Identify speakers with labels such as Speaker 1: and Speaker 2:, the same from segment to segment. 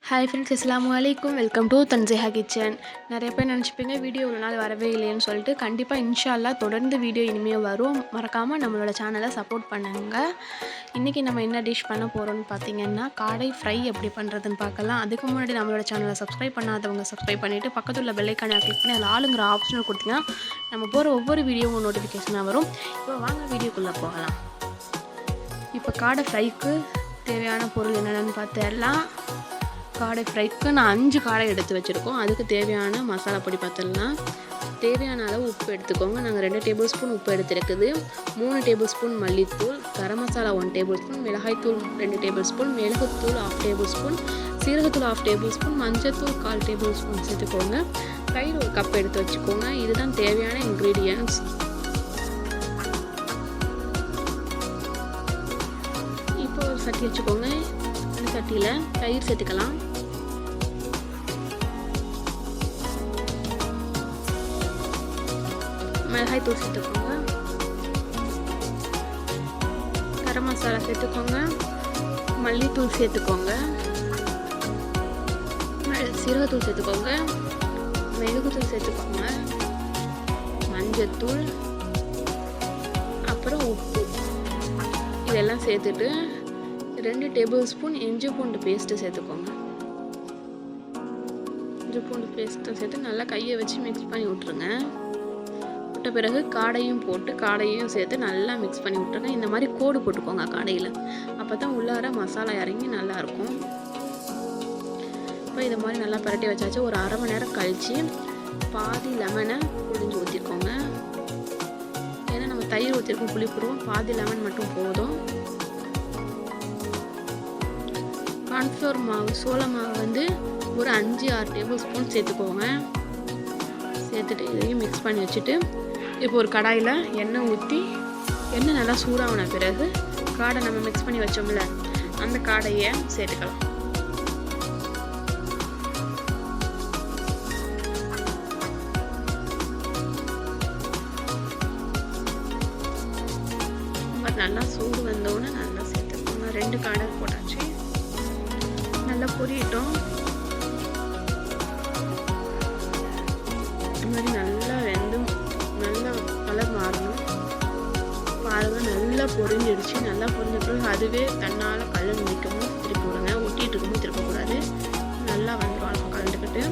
Speaker 1: Hi friends, அஸ்ஸலாமு அலைக்கும். Welcome to Tanseha kitchen. நிறைய பேர் நினச்சிப்பீங்க வீடியோ இவ்வளோ நாள் வரவே இல்லைன்னு சொல்லிட்டு. கண்டிப்பாக இன்ஷா அல்லாஹ் தொடர்ந்து வீடியோ இனிமேல் வரும். மறக்காமல் நம்மளோட சேனலை சப்போர்ட் பண்ணுங்கள். இன்றைக்கி நம்ம என்ன டிஷ் பண்ண போகிறோம்னு பார்த்தீங்கன்னா, காடை ஃப்ரை எப்படி பண்ணுறதுன்னு பார்க்கலாம். அதுக்கு முன்னாடி நம்மளோட சேனலை சப்ஸ்கிரைப் பண்ணாதவங்க சப்ஸ்கிரைப் பண்ணிவிட்டு பக்கத்தில் உள்ள பெல்லைக்கான கிளிக் பண்ணி அதில் ஆளுங்கிற ஆப்ஷனை கொடுத்தீங்கன்னா நம்ம போகிற ஒவ்வொரு வீடியோவும் நோட்டிஃபிகேஷனாக வரும். இப்போ வாங்க வீடியோக்குள்ளே போகலாம். இப்போ காடை ஃப்ரைக்கு தேவையான பொருள் என்னென்னு பார்த்துடலாம். காடை ஃப்ரைக்கு நான் 5 காடை எடுத்து வச்சுருக்கோம். அதுக்கு தேவையான மசாலா பொடி பார்த்துடலாம். தேவையான அளவு உப்பு எடுத்துக்கோங்க. நாங்கள் 2 டேபிள் ஸ்பூன் உப்பு எடுத்துருக்குது. 3 டேபிள் ஸ்பூன் மல்லித்தூள், கரம் மசாலா 1 டேபிள் ஸ்பூன், மிளகாய்த்தூள் 2 டேபிள் ஸ்பூன், மிளகுத்தூள் 1/2 டேபிள் ஸ்பூன், சீரகத்தூள் 1/2 டேபிள் ஸ்பூன், மஞ்சத்தூள் 1/4 டேபிள் ஸ்பூன் சேர்த்துக்கோங்க. தயிர் 1 கப் எடுத்து வச்சுக்கோங்க. இதுதான் தேவையான இன்க்ரீடியன்ட்ஸ். இப்போ ஒரு சட்டி வச்சுக்கோங்க. அந்த சட்டியில் தயிர் சேர்த்துக்கலாம். மிளகாய் தூள் சேர்த்துக்கோங்க. கரம் மசாலா சேர்த்துக்கோங்க. மல்லித்தூள் சேர்த்துக்கோங்க. சீரகத்தூள் சேர்த்துக்கோங்க. மிளகுத்தூள் சேர்த்துக்கோங்க. மஞ்சத்தூள், அப்புறம் உப்பு, இதெல்லாம் சேர்த்துட்டு 2 டேபிள் ஸ்பூன் இஞ்சி பூண்டு பேஸ்ட்டு சேர்த்துக்கோங்க. இஞ்சி பூண்டு பேஸ்ட்டு சேர்த்து நல்லா கையை வச்சு மிக்ஸ் பண்ணி விட்ருங்க. விட்ட பிறகு காடையும் போட்டு காடையும் சேர்த்து நல்லா மிக்ஸ் பண்ணி விட்ருங்க. இந்த மாதிரி கோடு போட்டுக்கோங்க காடையில். அப்போ தான் உள்ளார மசாலா இறங்கி நல்லாயிருக்கும். இப்போ இதை மாதிரி நல்லா பரட்டி வச்சாச்சு. ஒரு அரை மணி நேரம் கழித்து பாதி லெமனை புழிஞ்சு ஊற்றிக்கோங்க. ஏன்னா நம்ம தயிர் ஊற்றிருக்கோம், புளிப்புருவோம். பாதி லெமன் மட்டும் போதும். கார்ன்ஃப்ளவர் மாவு, சோள மாவு வந்து ஒரு 5-6 டேபிள் ஸ்பூன் சேர்த்துக்கோங்க. சேர்த்துட்டு இதையும் மிக்ஸ் பண்ணி வச்சுட்டு இப்போ ஒரு கடாயில் எண்ணெய் ஊற்றி, எண்ணெய் நல்லா சூடான பிறகு காடை நம்ம மிக்ஸ் பண்ணி வச்சோம்ல அந்த காடையை சேர்த்துக்கலாம். நல்லா சூடு வந்தோடனே நல்லா சேர்த்துக்கோங்க. 2 காடை போட்டாச்சு. நல்லா பொரியட்டும். இந்த மாதிரி நல்லா வெந்தும் நல்லா கலர் மாறணும். பாருங்கள், நல்லா பொரிஞ்சிடுச்சு. நல்லா பொரிஞ்ச பிறகு அதுவே தன்னால் கலர் நிற்கவும் திருப்பி விடுங்க. ஒட்டிகிட்டு இருக்கும்போது திருப்பக்கூடாது. நல்லா வந்துடும். கலந்துக்கிட்டு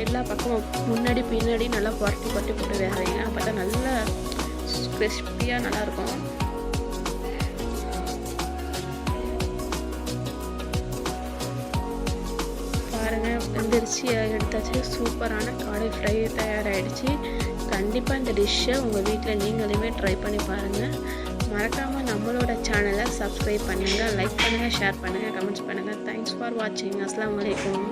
Speaker 1: எல்லா பக்கமும் முன்னாடி பின்னாடி நல்லா புரட்டி போட்டு வேக வைங்க. அப்போ தான் நல்லா கிறிஸ்பியாக நல்லாயிருக்கும். பாருங்கள், வெந்துருச்சு, எடுத்தாச்சு. சூப்பரான காடை ஃப்ரை தயாராகிடுச்சு. கண்டிப்பாக இந்த டிஷ்ஷை உங்கள் வீட்டில் நீங்களுமே ட்ரை பண்ணி பாருங்கள். மறக்காமல் நம்மளோட சேனலை சப்ஸ்கிரைப் பண்ணுங்கள், லைக் பண்ணுங்கள், ஷேர் பண்ணுங்கள், கமெண்ட்ஸ் பண்ணுங்கள். தேங்க்ஸ் ஃபார் வாட்சிங். அஸ்ஸலாமு அலைக்கும்.